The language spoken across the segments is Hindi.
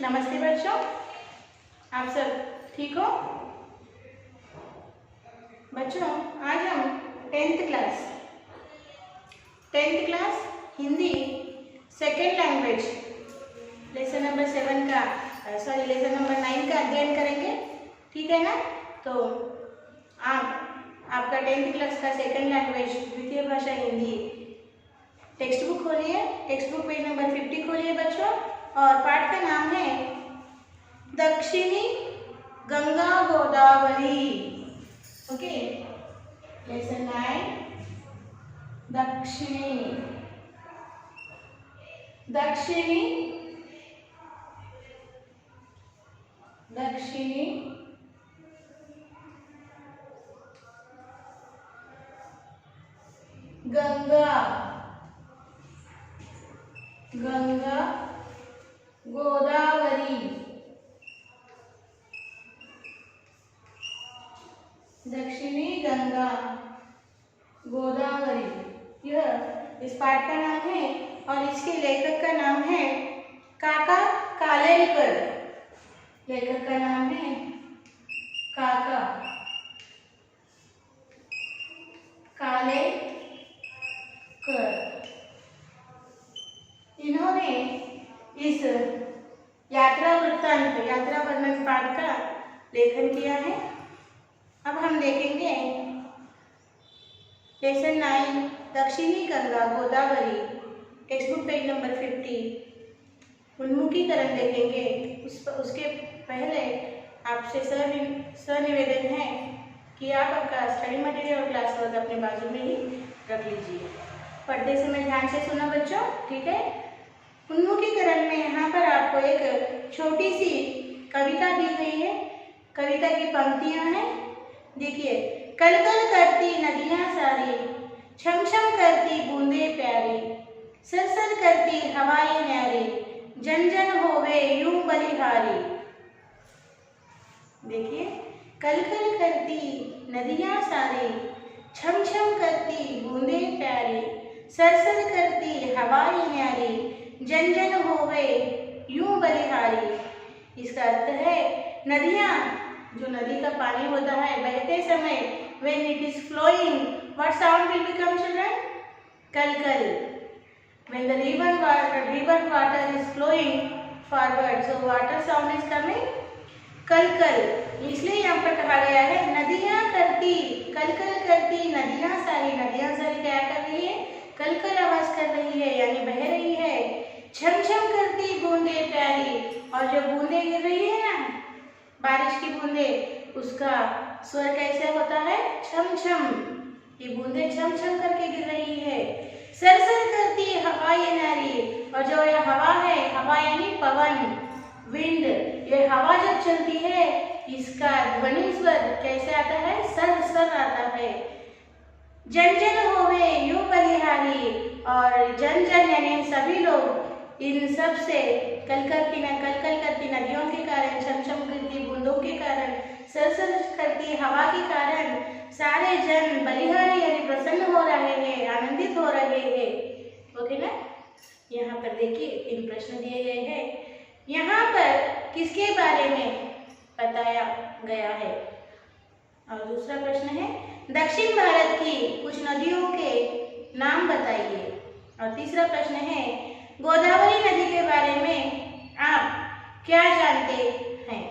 नमस्ते बच्चों, आप सब ठीक हो? बच्चों, आज हम 10th class Hindi second language lesson number 7 का लेसन नंबर 9 का अध्ययन करेंगे। ठीक है ना? तो आपका 10th क्लास का सेकेंड लैंग्वेज द्वितीय भाषा हिंदी टेक्स्ट बुक खोलिए। टेक्स्ट बुक पेज नंबर 50 खोलिए बच्चों, और पाठ का नाम है दक्षिणी गंगा गोदावरी। ओके, लेसन 9 दक्षिणी दक्षिणी दक्षिणी गंगा गंगा गोदावरी दक्षिणी गंगा गोदावरी, यह इस पाठ का नाम है और इसके लेखक का नाम है काका कालेलकर। लेखक का नाम है काका कालेलकर। इन्होंने इस यात्रा वर्णन पाठ का लेखन किया है। अब हम देखेंगे लेसन 9 दक्षिणी Ganga Godavari text book page number 50 उन्मुखीकरण देखेंगे। उसके पहले आपसे सनिवेदन है कि आप आपका स्टडी मटेरियल और क्लास वर्क अपने बाजू में ही रख लीजिए। पढ़ते समय ध्यान से सुना बच्चों, ठीक है? उन्मुखीकरण में यहाँ पर आपको एक छोटी सी कविता दी गई है। कविता की पंक्तियाँ हैं, देखिए। कल कल करती नदियाँ सारी, छम छम करती बूंदे प्यारी, सर सर करती हवाएं न्यारी, जन जन होवे यूं बलिहारी। देखिए, कल कल करती नदियाँ सारी, छम छम करती बूंदे प्यारी, सर सर करती हवाएं न्यारी, जन जन होवे यूं बलिहारी। इसका अर्थ है नदियाँ, जो नदी का पानी होता है बहते समय, when it is flowing, what sound will become children? कल कल। When the river water is flowing forward, so water sound is coming कल कल। इसलिए यहाँ पर कहा गया है नदियाँ करती, कल कल करती नदियाँ सारी। नदियाँ सारी क्या कर रही है? कल कल आवाज कर रही है, यानी बह रही है। छम छम करती बूंदे प्यारी, और जो बूंदे गिर रही है ना, बारिश की बूंदे, उसका स्वर कैसे होता है? छम छम। ये बूंदे छम छम करके गिर रही है। सर सर करती हवाएं न्यारी, और जो ये हवा है, हवा यानी पवन, विंड, ये हवा जब चलती है इसका ध्वनि स्वर कैसे आता है? सर सर आता है। जन जन होवे यूं बलिहारी, और जन जन यानी सभी लोग इन सब से कल कल करती नदियों के कारण, छम छम करती बूंदों के कारण, सर सर करती हवा के कारण सारे जन बलिहारी यानी प्रसन्न हो रहे हैं, आनंदित हो रहे हैं। ओके ना? यहाँ पर देखिए 3 प्रश्न दिए गए हैं। यहाँ पर किसके बारे में बताया गया है? और दूसरा प्रश्न है दक्षिण भारत की कुछ नदियों के नाम बताइए। और तीसरा प्रश्न है गोदावरी नदी के बारे में आप क्या जानते हैं?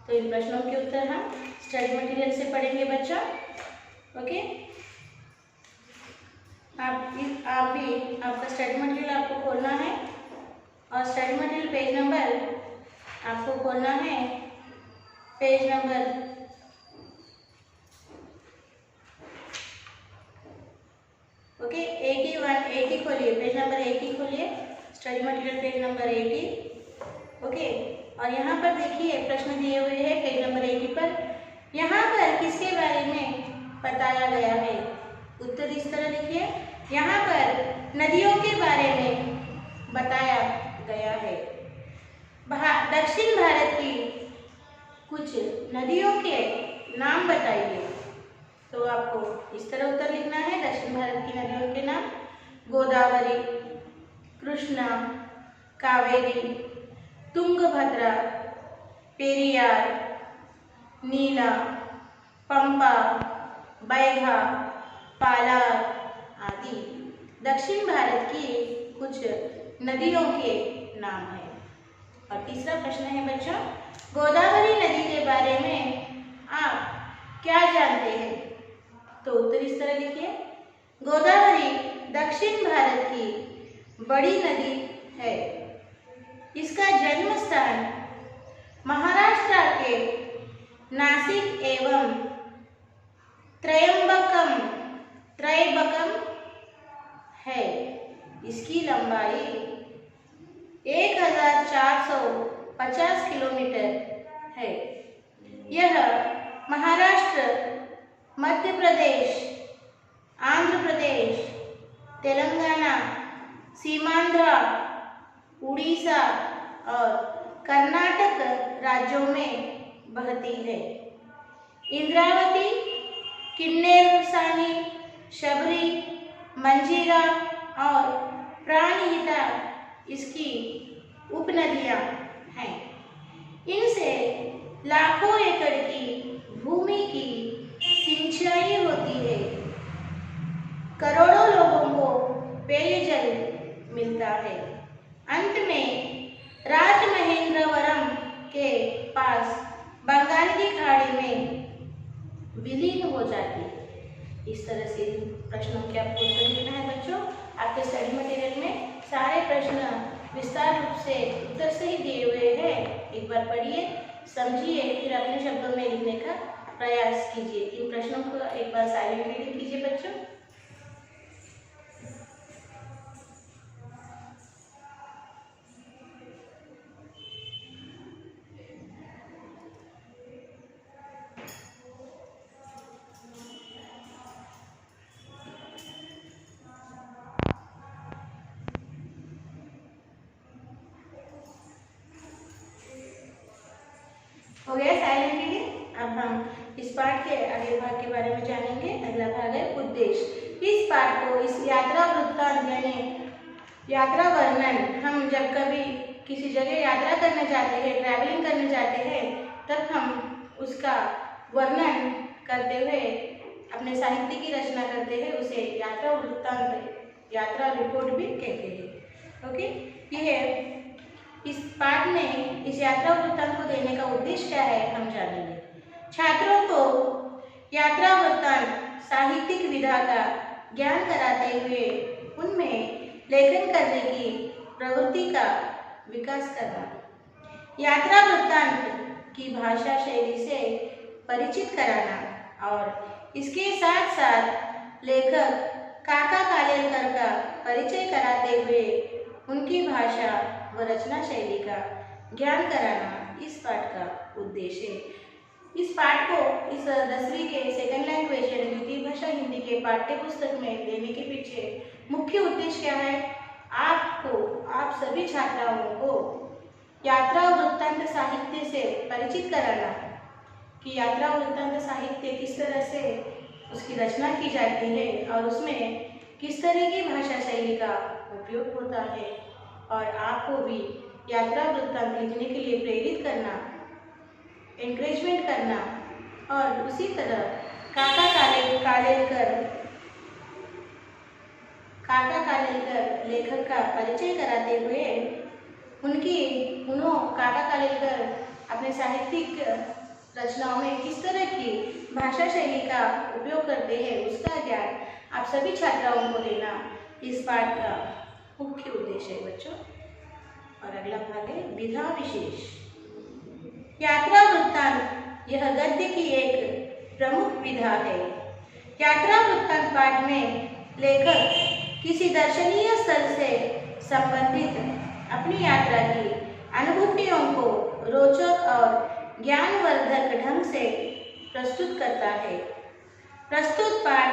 तो इन प्रश्नों के उत्तर हम स्टडी मटेरियल से पढ़ेंगे बच्चों। ओके, आप भी आपका स्टडी मटेरियल आपको खोलना है, और स्टडी मटेरियल पेज नंबर आपको खोलना है पेज नंबर 80 खोलिए। पेज नंबर 80 खोलिए, study material page number 80। Okay, और यहाँ पर देखिए प्रश्न दिए हुए हैं पेज नंबर 80 पर। यहाँ पर किसके बारे में बताया गया है? उत्तर इस तरह लिखिए। यहाँ पर नदियों के बारे में बताया गया है। दक्षिण भारत की कुछ नदियों के नाम बताइए। तो आपको इस तरह उत्तर लिखना है। दक्षिण भारत की नदियों के नाम गोदावरी, कृष्णा, कावेरी, तुंगभद्रा, पेरियार, नीला, पंपा, बैघा, पालार आदि दक्षिण भारत की कुछ नदियों के नाम हैं। और तीसरा प्रश्न है बच्चों, गोदावरी नदी के बारे में आप क्या जानते हैं? तो उत्तर इस तरह लिखिए। गोदावरी दक्षिण भारत की बड़ी नदी है। इसका जन्म स्थान महाराष्ट्र के नासिक एवं त्रयंबकम है। इसकी लंबाई 1450 किलोमीटर है। यह महाराष्ट्र, मध्य प्रदेश, आंध्र प्रदेश, तेलंगाना, सीमांध्र, उड़ीसा और कर्नाटक राज्यों में बहती है। इंद्रावती, किन्नेरसानी, शबरी, मंजीरा और प्राणहिता इसकी उपनदियां हैं। इनसे लाखों एकड़ की भूमि की सिंचाई होती है। करोड़ों लोगों को पेयजल मिलता है। अंत में राजमहेंद्रवरम के पास बंगाल की खाड़ी में विलीन हो जाती है। इस तरह से प्रश्नों के आपको उत्तर लिखना है बच्चों। आपके स्टडी मटेरियल में सारे प्रश्न विस्तार रूप से उत्तर से ही दिए हुए हैं। एक बार पढ़िए, समझिए, फिर अपने शब्दों में लिखने का प्रयास कीजिए। इन प्रश्नों को एक बार साइलेंट रीडिंग कीजिए बच्चों। हो गया साइलेंट रीडिंग। अब हम इस पाठ के अगले भाग के बारे में जानेंगे। अगला भाग है उद्देश्य। इस पाठ को, इस यात्रा वृत्तांत यानी यात्रा वर्णन, हम जब कभी किसी जगह यात्रा करने जाते हैं, ट्रैवलिंग करने जाते हैं, तब हम उसका वर्णन करते हुए अपने साहित्य की रचना करते हैं। उसे यात्रा वृत्तांत, यात्रा रिपोर्ट भी कहते हैं। ओके, यह इस पाठ में इस यात्रा वृत्तांत को देने का उद्देश्य क्या है हम जानेंगे। छात्रों को यात्रा वृत्तांत साहित्यिक विधा का ज्ञान कराते हुए उनमें लेखन करने की प्रवृत्ति का विकास करना, यात्रा वृत्तांत की भाषा शैली से परिचित कराना और इसके साथ साथ लेखक काका कालेलकर का परिचय कराते हुए उनकी भाषा व रचना शैली का ज्ञान कराना इस पाठ का उद्देश्य है। इस पाठ को इस 10वीं के सेकंड लैंग्वेज यानी द्वितीय भाषा हिंदी के पाठ्य पुस्तक में देने के पीछे मुख्य उद्देश्य क्या है? आपको, आप सभी छात्राओं को यात्रा वृत्तांत साहित्य से परिचित कराना कि यात्रा वृत्तांत साहित्य किस तरह से उसकी रचना की जाती है और उसमें किस तरह की भाषा शैली का उपयोग होता है, और आपको भी यात्रा वृत्तांत लिखने के लिए प्रेरित करना, एनकरेजमेंट करना, और उसी तरह काका कालेलकर लेखक का परिचय कराते हुए काका कालेलकर अपने साहित्यिक रचनाओं में किस तरह की भाषा शैली का उपयोग करते हैं उसका ज्ञान आप सभी छात्राओं को देना इस पाठ का मुख्य उद्देश्य है बच्चों। और अगला भाग है विधा विशेष। यात्रा वृत्तांत यह गद्य की एक प्रमुख विधा है। यात्रा वृत्तांत पाठ में लेखक किसी दर्शनीय स्थल से संबंधित अपनी यात्रा की अनुभूतियों को रोचक और ज्ञानवर्धक ढंग से प्रस्तुत करता है। प्रस्तुत पाठ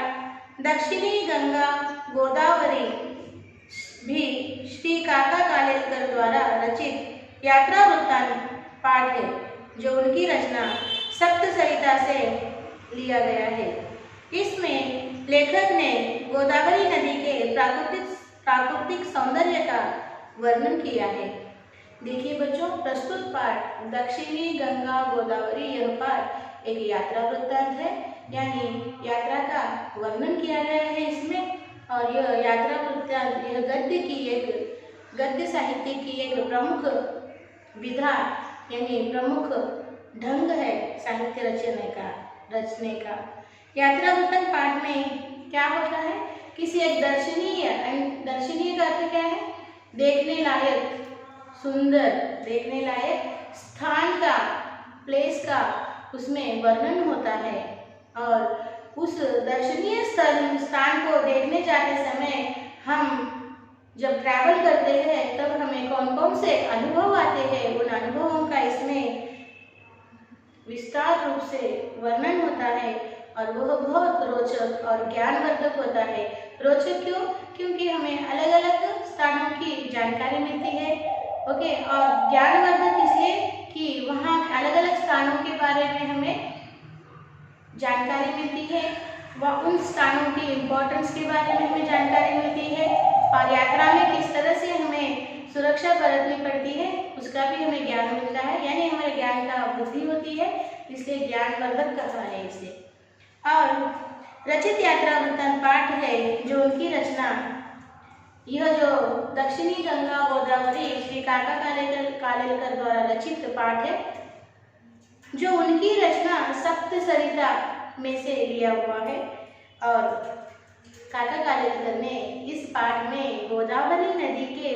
दक्षिणी गंगा गोदावरी भी श्री काका कालेलकर द्वारा रचित यात्रा वृत्तांत पाठ है, जो उनकी रचना सप्तसरिता से लिया गया है। इसमें लेखक ने गोदावरी नदी के प्राकृतिक सौंदर्य का वर्णन किया है। देखिए बच्चों, प्रस्तुत पाठ दक्षिणी गंगा गोदावरी, यह पाठ एक यात्रा वृत्तांत है, यानी यात्रा का वर्णन किया गया है इसमें। और यह यात्रा वृत्तांत यह गद्य साहित्य की एक प्रमुख विधा यानी प्रमुख ढंग है साहित्य रचने का। यात्रा वृत्तांत पाठ में क्या होता है, किसी एक दर्शनीय का अर्थ क्या है, देखने लायक, सुंदर, देखने लायक स्थान का, प्लेस का उसमें वर्णन होता है। और उस दर्शनीय स्थान को देखने जाते समय हम जब ट्रैवल करते हैं तब हमें कौन कौन से अनुभव आते हैं, उन अनुभवों का इसमें विस्तार रूप से वर्णन होता है। और वह बहुत रोचक और ज्ञानवर्धक होता है। रोचक क्यों? क्योंकि हमें अलग अलग स्थानों की जानकारी मिलती है। ओके, और ज्ञानवर्धक इसलिए कि वहाँ अलग अलग स्थानों के बारे में हमें जानकारी मिलती है, वह उन स्थानों की इम्पोर्टेंस के बारे में हमें जानकारी मिलती है, और यात्रा में किस तरह से हमें सुरक्षा बरतनी पड़ती है उसका भी हमें ज्ञान मिलता है, यानी हमारे ज्ञान का वृद्धि होती है, इसलिए ज्ञानवर्धक कहा है इसे। और रचित यात्रा वृत्तांत पाठ है जो उनकी रचना, यह जो दक्षिणी गंगा गोदावरी श्री काका कालेलकर द्वारा रचित पाठ है, जो उनकी रचना सप्त सरिता में से लिया हुआ है। और काका कालेलकर ने इस पाठ में गोदावरी नदी के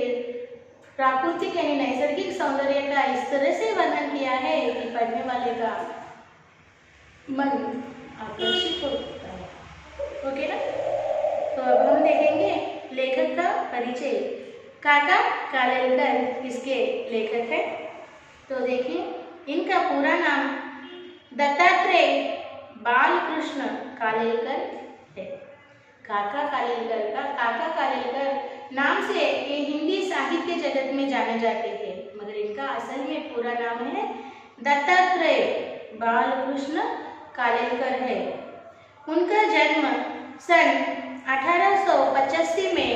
प्राकृतिक यानी नैसर्गिक सौंदर्य का इस तरह से वर्णन किया है कि पढ़ने वाले का मन आकर्षित होता है। ओके ना, तो अब हम देखेंगे लेखक का परिचय। काका कालेलकर इसके लेखक है। तो देखिए, इनका पूरा नाम दत्तात्रेय बालकृष्ण कालेलकर है। काका कालेलकर नाम से ये हिंदी साहित्य जगत में जाने जाते हैं, मगर इनका असल में पूरा नाम है दत्तात्रेय बालकृष्ण कालेलकर है। उनका जन्म सन 1885 में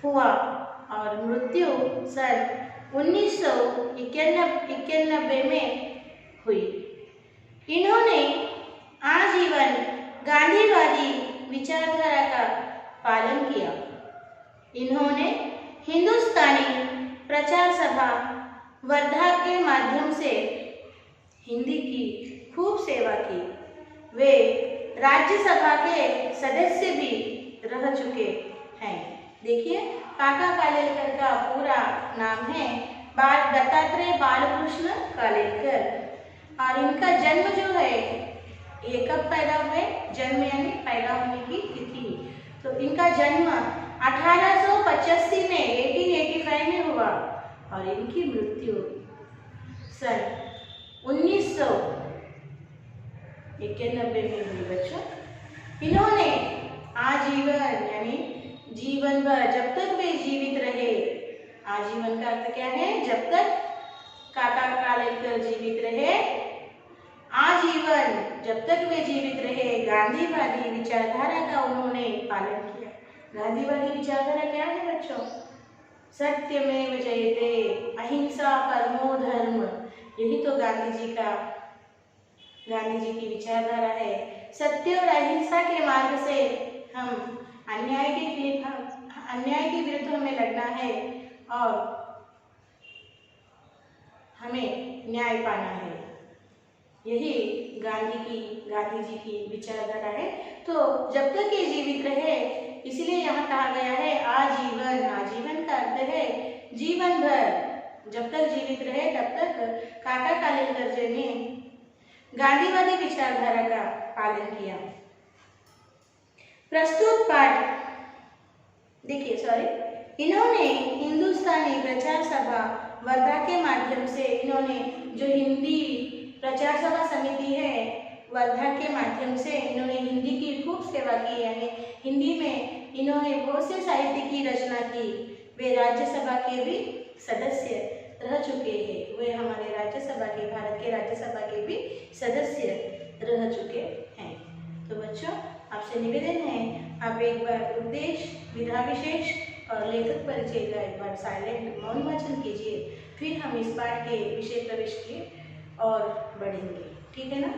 हुआ और मृत्यु सन 1991 में हुई। इन्होंने आजीवन गांधीवादी विचारधारा का पालन किया। इन्होंने हिंदुस्तानी प्रचार सभा वर्धा के माध्यम से हिंदी की खूब सेवा की। वे राज्यसभा के सदस्य भी रह चुके हैं। देखिए, काका कालेलकर का पूरा नाम है दत्तात्रेय बालकृष्ण कालेलकर, और इनका जन्म जो है ये कब पैदा हुए, जन्म यानी पैदा होने की तिथि, तो इनका जन्म 1885 में 1885 में हुआ और इनकी मृत्यु सन 1991 में हुई। बच्चों, इन्होंने आजीवन यानी जीवन भर, जब तक वे जीवित रहे, आजीवन का अर्थ क्या है, जब तक काका कालेलकर जीवित रहे, आजीवन जब तक वे जीवित रहे, गांधीवादी विचारधारा का उन्होंने पालन किया। गांधीवादी विचारधारा क्या है बच्चों? सत्यमेव जयते, अहिंसा परमो धर्म, यही तो गांधी जी की विचारधारा है। सत्य और अहिंसा के मार्ग से हम अन्याय के विरुद्ध हमें लड़ना है और हमें न्याय पाना है, यही गांधी जी की विचारधारा है। तो जब तक ये जीवित रहे, इसलिए यहाँ कहा गया है आजीवन। आजीवन का अर्थ है जीवन भर, जब तक जीवित रहे तब तक काका कालेलकर जी ने गांधीवादी विचारधारा का पालन किया। प्रस्तुत पाठ देखिए, इन्होंने हिंदुस्तानी प्रचार सभा वर्धा के माध्यम से, इन्होंने जो हिंदी प्रचार सभा समिति है वर्धा के माध्यम से इन्होंने हिंदी की खूब सेवा की, यानी हिंदी में इन्होंने बहुत से साहित्य की रचना की। वे राज्यसभा के भी सदस्य रह चुके हैं। वे हमारे भारत के राज्यसभा के भी सदस्य रह चुके हैं। तो बच्चों, आपसे निवेदन है आप एक बार उद्देश्य, विधा विशेष और लेखक परिचय का एक बार साइलेंट मौन वाचन कीजिए, फिर हम इस पाठ के विषय प्रवेश की और बढ़ेंगे, ठीक है ना।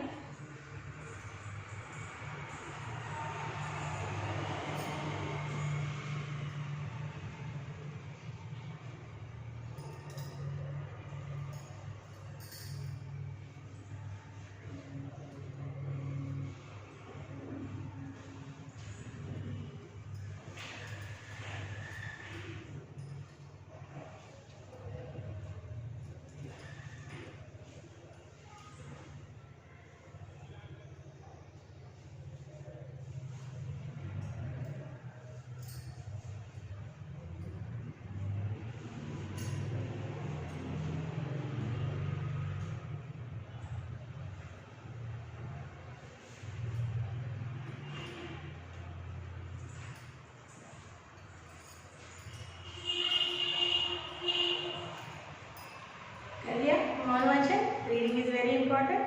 Reading is very important,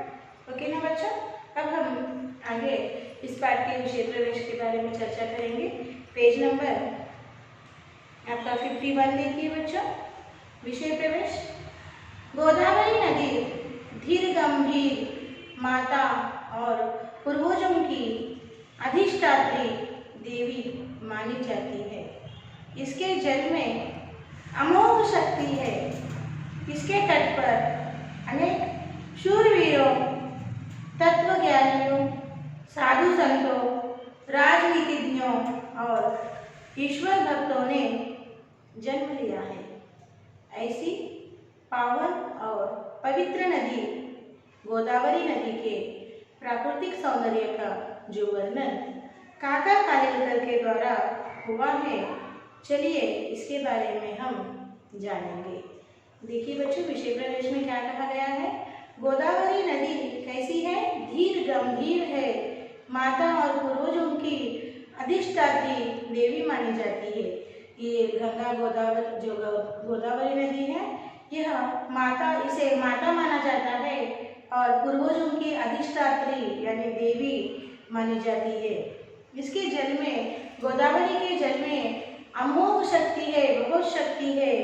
okay ना बच्चों। अब हम आगे इस पाठ के विषय प्रवेश के बारे में चर्चा करेंगे। पेज नंबर आपका 51 देखिए बच्चों। विषय प्रवेश। गोदावरी नदी धीर गंभीर माता और पूर्वजों की अधिष्ठात्री देवी मानी जाती है। इसके जल में अमोघ शक्ति है। इसके तट पर अनेक शूरवीरों, तत्वज्ञानियों, साधु संतों, राजनीतिज्ञों और ईश्वर भक्तों ने जन्म लिया है। ऐसी पावन और पवित्र नदी गोदावरी नदी के प्राकृतिक सौंदर्य का जो वर्णन काका कालेलकर के द्वारा हुआ है, चलिए इसके बारे में हम जानेंगे। देखिए बच्चों, विषय प्रवेश में क्या कहा गया है। गोदावरी नदी कैसी है? धीर गंभीर है। माता और पूर्वजों की अधिष्ठात्री देवी मानी जाती है। ये गंगा गोदावरी जो गोदावरी नदी है, यह माता, इसे माता माना जाता है और पूर्वजों की अधिष्ठात्री यानी देवी मानी जाती है। इसके जल में, गोदावरी के जल में अमोघ शक्ति है, बहुत शक्ति है।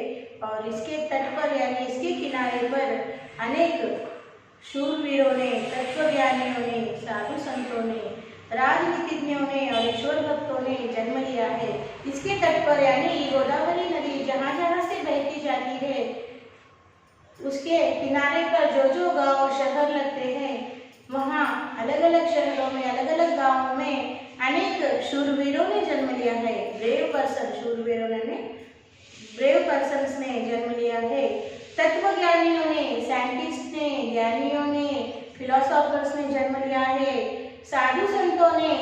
और इसके तट पर यानी इसके किनारे पर अनेक शूरवीरों ने, तत्वज्ञानियों ने, साधु संतों ने, राजनीतिज्ञों ने और ईश्वर भक्तों ने जन्म लिया है। इसके तट पर यानी गोदावरी नदी जहाँ जहाँ से बहती जाती है, उसके किनारे पर जो जो गांव शहर लगते हैं, वहाँ अलग अलग शहरों में, अलग अलग गांवों में अनेक शूरवीरों ने जन्म लिया है। ब्रेव पर्सन, शूरवीरों ने, ब्रेव पर्सन्स ने जन्म लिया है। तत्वज्ञानियों ने, साइंटिस्ट ने, ज्ञानियों ने, फिलोसोफर्स ने जन्म लिया है। साधु संतों ने,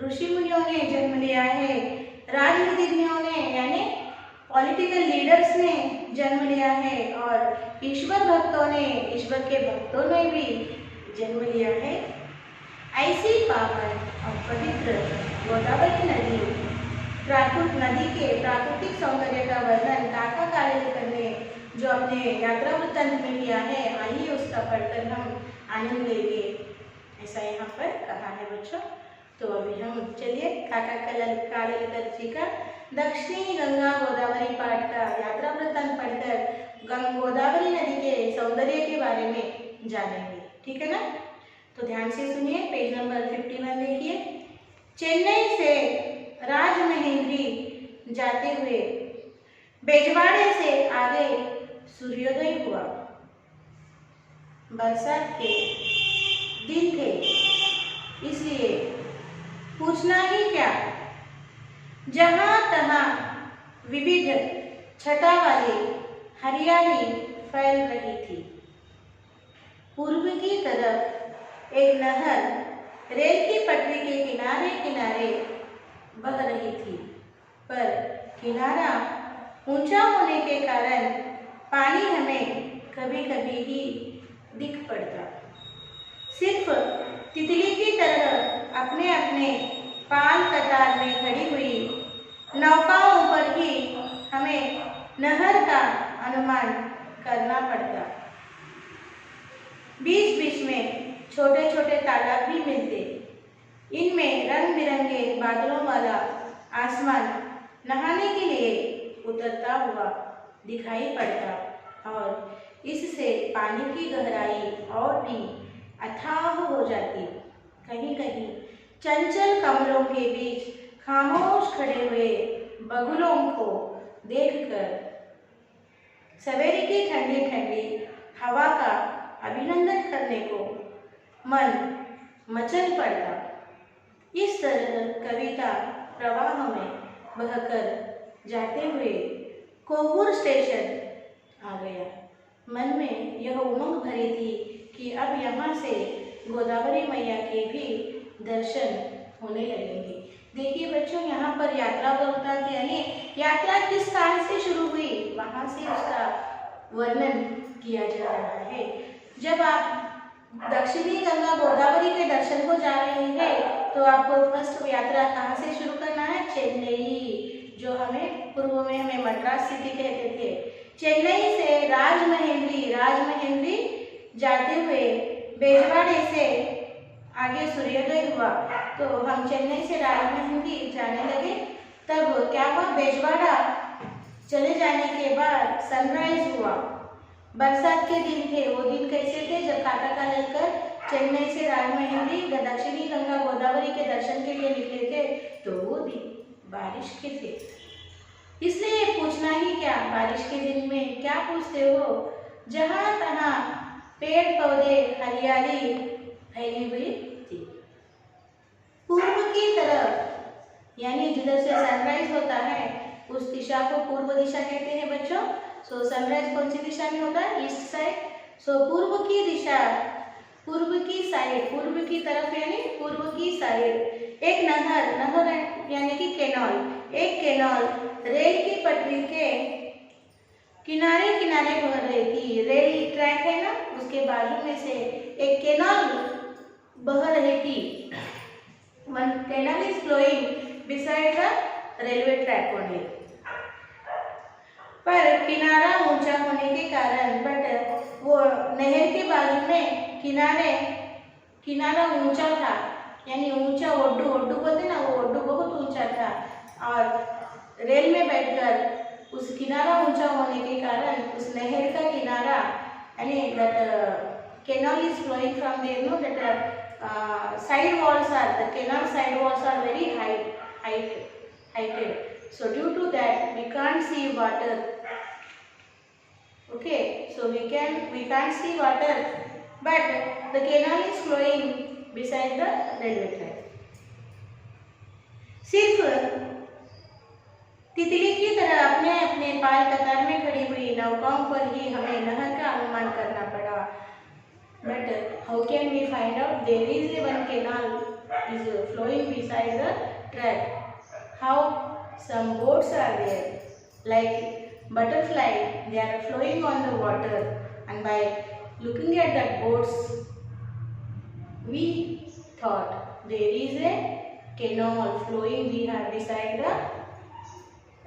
ऋषि मुनियों ने जन्म लिया है। राजनीतिज्ञों ने यानी पॉलिटिकल लीडर्स ने जन्म लिया है। और ईश्वर भक्तों ने, ईश्वर के भक्तों ने भी जन्म लिया है। ऐसी पावन और पवित्र गोदावरी नदी के प्राकृतिक सौंदर्य का वर्णन काका कालेलकर ने जो अपने यात्रा वृत्तांत में किया है, आइए उसका पढ़कर हम आनंद लेंगे, ऐसा यहाँ पर कहा है बच्चों। तो अभी हम चलिए काका कालेलकर जी का दक्षिणी गंगा गोदावरी पाठ का यात्रा वृत्तांत पढ़कर गोदावरी नदी के सौंदर्य के बारे में जानेंगे, ठीक है ना। तो ध्यान से सुनिए, पेज नंबर 51 देखिए। चेन्नई से राजमहेंद्री जाते हुए बेजवाड़े से आगे सूर्योदय हुआ। बरसात के दिन थे, इसलिए पूछना ही क्या, जहां तहां विविध छटा वाली हरियाली फैल रही थी। पूर्व की तरफ एक नहर रेल की पटरी के किनारे किनारे बह रही थी, पर किनारा ऊंचा होने के कारण पानी हमें कभी कभी ही दिख पड़ता। सिर्फ तितली की तरह अपने अपने पाल कतार में खड़ी हुई नौकाओं पर ही हमें नहर का अनुमान करना पड़ता। बीच बीच में छोटे छोटे तालाब भी मिलते। इनमें रंग बिरंगे बादलों वाला आसमान नहाने के लिए उतरता हुआ दिखाई पड़ता और इससे पानी की गहराई और भी अथाह हो जाती। कहीं कहीं चंचल कमलों के बीच खामोश खड़े हुए बगुलों को देखकर सवेरे की ठंडी ठंडी हवा का अभिनंदन करने को मन मचल पड़ता। इस तरह कविता प्रवाह में बहकर जाते हुए कोवूर स्टेशन आ गया। मन में यह उमंग भरी थी कि अब यहाँ से गोदावरी मैया के भी दर्शन होने लगेंगे। देखिए बच्चों, यहाँ पर यात्रा बोलता कि यानी यात्रा किस स्थान से शुरू हुई, वहाँ से उसका वर्णन किया जा रहा है। जब आप दक्षिणी गंगा गोदावरी के दर्शन को जा रहे हैं तो आपको फर्स्ट यात्रा कहाँ से शुरू करना है? चेन्नई, जो हमें पूर्व में हमें मद्रास सिटी कहते थे। चेन्नई से राजमहेंद्री जाते हुए बेजवाड़े से आगे सूर्योदय हुआ। तो हम चेन्नई से राजमहेंद्री जाने लगे। तब क्या हुआ? बेजवाड़ा चले जाने के बाद सनराइज हुआ। बरसात के दिन थे। वो दिन कैसे थे? जब काका लेकर चेन्नई से राजमहेंद्री दक्षिणी गंगा गोदावरी के दर्शन के लिए निकले थे, तो वो दिन बारिश के थे। इसलिए पूछना ही क्या, बारिश के दिन में क्या पूछते हो? जहाँ तहाँ पेड़ पौधे हरियाली फैली हुई थी। पूर्व की तरफ यानी जिधर से सनराइज होता है उस दिशा को पूर्व दिशा कहते हैं बच्चों। सो सनराइज कौन सी दिशा में होता है? East side. सो पूर्व की दिशा, पूर्व की साइड, पूर्व की तरफ यानी पूर्व की साइड एक नहर यानी कि कैनाल, एक कैनाल रेल की पटरी के किनारे किनारे बह रही थी। रेल ट्रैक है ना, उसके बाजू में से एक कैनाल बह रही थी। One canal is flowing beside the railway track only. पर किनारा ऊंचा होने के कारण बट वो नहर के बाजू में किनारा ऊंचा था, यानी ऊंचा ओड्डू बोलते ना, वो ओड्डू बहुत ऊंचा था। और रेल में बैठकर उस किनारा ऊंचा होने के कारण उस नहर का किनारा यानी that canal is flowing from there, no that side walls are, the canal side walls are very heighted. So due to that we can't see water. Okay, so we can't see water, but the canal is flowing beside the railway track. सिर्फ तितली की तरह अपने अपने पाल कतार में खड़ी हुई नौकाओं पर ही हमें नहर का अनुमान करना पड़ा। But how can we find out? There is one canal is flowing beside the track. How? Some boats are there, like butterfly. They are flowing on the water, and by looking at that boats, we thought there is a canal flowing beside the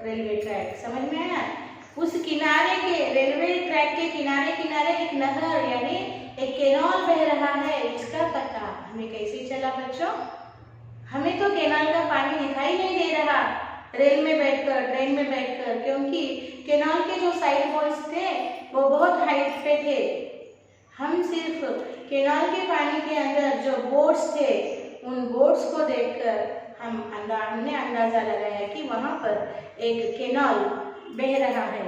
railway track. समझ में आया? उस किनारे के रेलवे ट्रैक के किनारे किनारे एक नहर यानी एक कैनाल बह रहा है। इसका पता हमें कैसे चला बच्चों? हमें तो कैनाल का पानी दिखाई नहीं दे रहा रेल में बैठकर, ट्रेन में बैठकर, क्योंकि कैनाल के जो साइड वॉल्स थे वो बहुत हाइट पे थे। हम सिर्फ कैनाल के पानी के अंदर जो बोट्स थे उन बोट्स को देखकर हमने अंदाजा लगाया कि वहाँ पर एक कैनाल बह रहा है।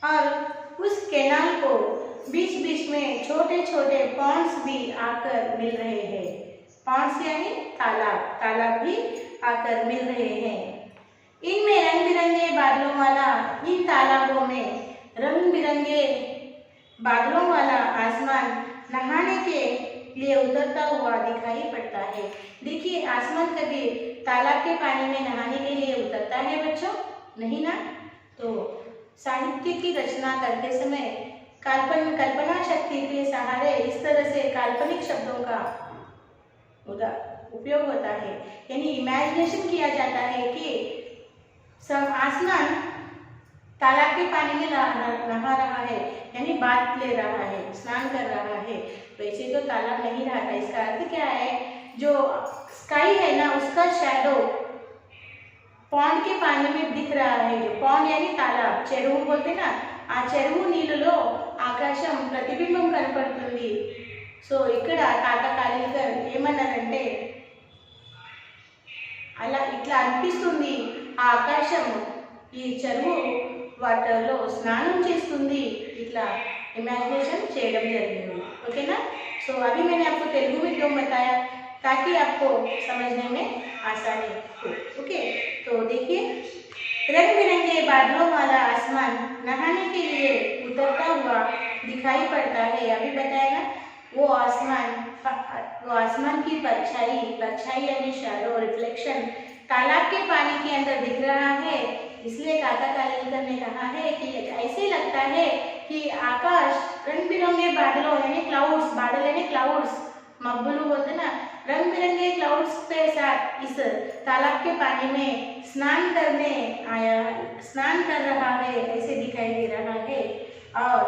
और उस कैनाल को बीच बीच में छोटे छोटे पॉन्ड्स भी आकर मिल रहे हैं। पॉन्ड्स यानी तालाब भी आकर मिल रहे हैं। इनमें रंग बिरंगे बादलों वाला, इन तालाबों में रंग बिरंगे बादलों वाला आसमान नहाने के लिए उतरता हुआ दिखाई पड़ता है। देखिए, आसमान कभी तालाब के पानी में नहाने के लिए उतरता है बच्चों? नहीं ना। तो साहित्य की रचना करते समय कल्पना शक्ति के सहारे इस तरह से काल्पनिक शब्दों का उपयोग होता है, यानी इमेजिनेशन किया जाता है कि सब आसमान तालाब के पानी में नहा रहा है, यानी बात ले रहा है, स्नान कर रहा है। वैसे तो तालाब नहीं रहा था। इसका अर्थ क्या है? जो स्काई है ना, उसका शैडो पॉन्ड के पानी में दिख रहा है। जो पॉन्ड यानी तालाब, चेरू बोलते ना, ఆ చెరువు నీళ్ళలో ఆకాశం ప్రతిబింబం కనపడుతుంది. సో ఇక్కడ టాటా కాలేకర్ ఏమన్నారంటే, అలా ఇట్లా అనిపిస్తుంది, ఆ ఆకాశం ఈ చెరువు వాటర్లో స్నానం చేస్తుంది, ఇట్లా इमेजिनेशन చేయడం జరిగింది. ఓకేనా? सो अभी मैंने आपको तेलुगु में क्यों बताया, ताकि आपको समझने में आसानी हो. ओके, तो देखिए, रंग बिरंगे बादलों वाला आसमान नहाने के लिए उतरता हुआ दिखाई पड़ता है. अभी बताया ना, वो आसमान की परछाई यानी शैडो, रिफ्लेक्शन तालाब के पानी के अंदर दिख रहा है. इसलिए टाटा कालेकर ने कहा है कि ऐसे लगता है कि आकाश रंग बिरंगे बादलों यानी क्लाउड्स, बादल यानी क्लाउड्स, मब्बुलू बोलते ना, रंग बिरंगे क्लाउड्स के साथ इस तालाब के पानी में स्नान कर रहा है, ऐसे दिखाई दे रहा है. और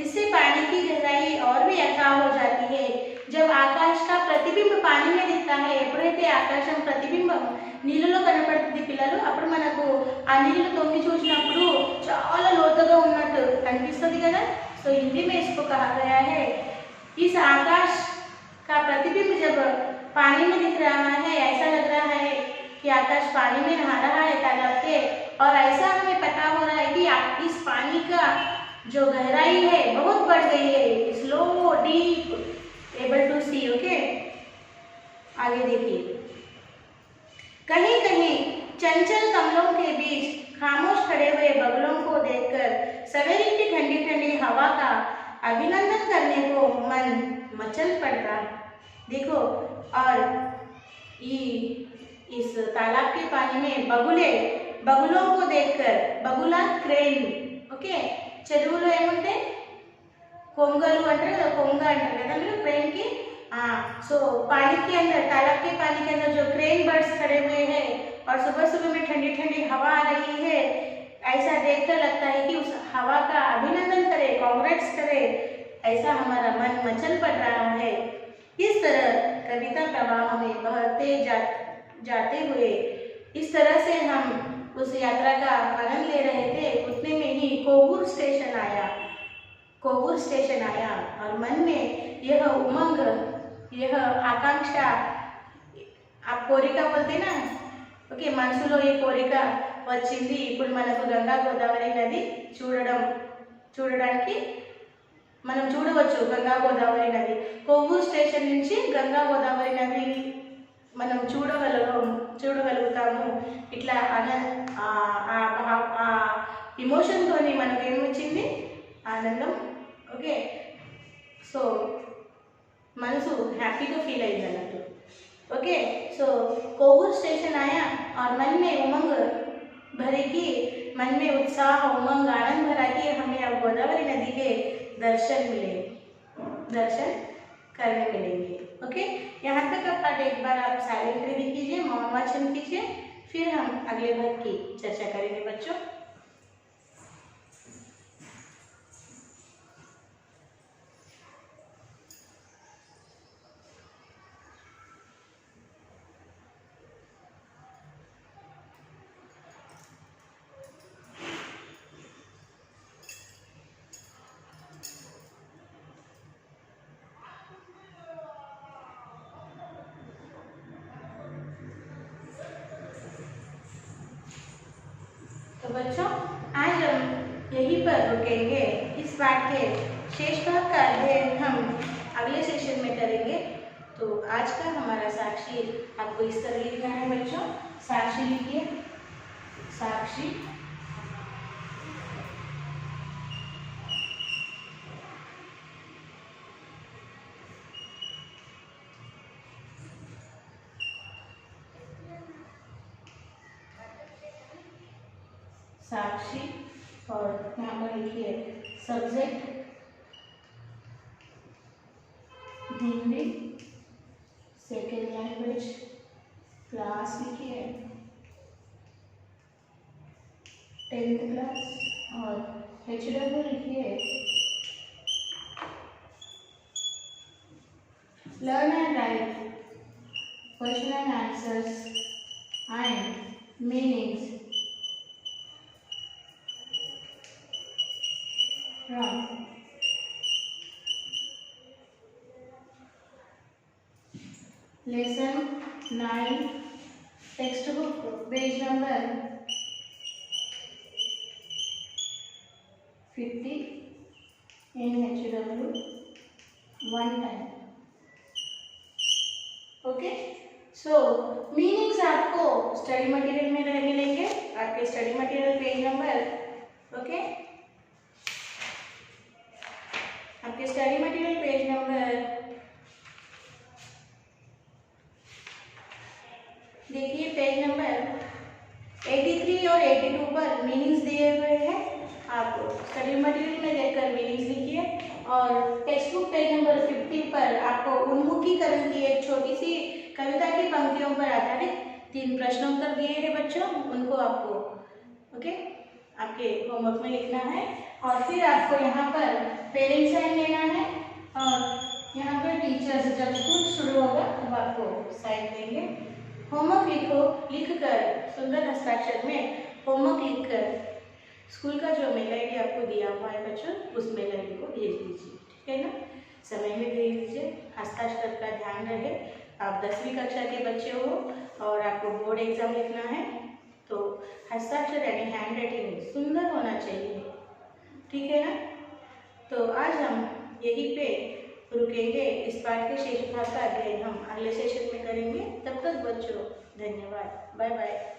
इससे पानी की गहराई और भी अथाह हो जाती है. जब आकाश का प्रतिबिंब पानी में दिखता है, ఎప్పుడైతే ఆకాశం ప్రతిబింబం నీళ్ళలో కనపడుతుంది పిల్లలు, అప్పుడు మనకు ఆ నీళ్ళు తొంగి చూసినప్పుడు చాలా లోతుగా ఉన్నట్టు కనిపిస్తుంది కదా. సో हिंदी में इसको कहा गया है, इस आकाश का प्रतिबिंब जब पानी में दिख रहा है, ऐसा लग रहा है कि आकाश पानी में नहा रहा है तालाब के, और ऐसा हमें पता हो रहा है कि इस पानी का जो गहराई है बहुत बढ़ गई है. Slow deep able to see. Okay, आगे देखिए, कहीं कहीं चंचल कमलों के बीच खामोश खड़े हुए बगुलों को देखकर सवेरे की ठंडी ठंडी हवा का अभिनंदन करने को मन मचल पड़ता. देखो, और इस तालाब के पानी में बगुलों को देखकर, बगुला क्रेन. ओके, చెరువులో ఏముంటే కొంగలు అంటారు కదా, కొంగ అంటారు కదా మీరు క్రేన్కి. सो पानी के अंदर, तालाब के पानी के अंदर जो क्रेन बर्ड्स खड़े हुए हैं और सुबह सुबह में ठंडी ठंडी हवा आ रही है, ऐसा देखकर लगता है कि उस हवा का अभिनंदन करे, कांग्रेट्स करे, ऐसा हमारा मन मचल पड़ रहा है. इस तरह कविता प्रवाह में बहते जाते हुए इस तरह से हम उस यात्रा का आनंद ले रहे थे. उतने में ही कोवूर स्टेशन आया और मन में यह उमंग, यह आकांक्षा, आप కోరిక बोलते ना. ఓకే, మనసులో ఈ కోరిక వచ్చింది. ఇప్పుడు మనకు గంగా గోదావరి నది చూడడానికి మనం చూడవచ్చు. గంగా గోదావరి నది కొవ్వూరు స్టేషన్ నుంచి గంగా గోదావరి నది మనం చూడగలుగుతాము. ఇట్లా ఆ ఇమోషన్తోని మనకు ఏమొచ్చింది, ఆనందం. ఓకే, సో మనసు హ్యాపీగా ఫీల్ అయింది అన్నట్టు. ओके, सो कोवूर स्टेशन आया और मन में उमंग भरे कि, मन में उत्साह, उमंग, आनंद भरा कि हमें अब गोदावरी नदी के दर्शन करने मिलेंगे. ओके, यहाँ तक का पाठ एक बार आप साइलेंटली भी कीजिए, मौन वाचन कीजिए, फिर हम अगले भाग की चर्चा करेंगे बच्चों. तो बच्चों, आज हम यहीं पर रुकेंगे. इस पाठ के शेष भाग का अध्ययन हम अगले सेशन में करेंगे. तो आज का हमारा साक्षी आपको इस तरह लिखना है बच्चों. साक्षी लिखिए, साक्षी साक्षी, और यहाँ पर लिखिए subject Hindi, second language, class लिखिए 10th क्लास, और HW लिखिए learn and right question and answers and meanings wrong. Lesson 9, textbook, page number 50 in HW, one time. Okay, so meanings आपको स्टडी मटेरियल में मिलेंगे, आपके study material page number, okay, आपके स्टडी मटेरियल पेज नंबर देखिए, पेज नंबर 83 और 82 पर मीनिंग्स दिए हुए हैं। आप स्टडी मटेरियल में देखकर मीनिंग्स लिखिए और टेक्स्ट बुक पेज नंबर 50 पर आपको उन्मुखीकरण की एक छोटी सी कविता की पंक्तियों पर आधारित 3 प्रश्नोत्तर दिए हैं बच्चों, उनको आपको ओके आपके होमवर्क में लिखना है और फिर आपको यहाँ पर पेरेंट्स साइन लेना है और यहाँ पर टीचर्स जब स्कूल शुरू होगा तब आपको साइन देंगे। होमवर्क लिखो, लिखकर सुंदर हस्ताक्षर में होमवर्क लिखकर स्कूल का जो मेल आईडी आपको दिया हुआ है बच्चों, उस मेल आईडी को भेज दीजिए, ठीक है ना, समय में भेज दीजिए। हस्ताक्षर का ध्यान रहे, आप 10वीं कक्षा के बच्चे हो और आपको बोर्ड एग्जाम लिखना है तो हस्ताक्षर यानी हैंड राइटिंग सुंदर होना चाहिए, ठीक है ना। तो आज हम यहीं पे रुकेंगे, इस पाठ के शेष भाग का अध्ययन हम अगले सेशन में करेंगे। तब तक बच्चों धन्यवाद, बाय बाय।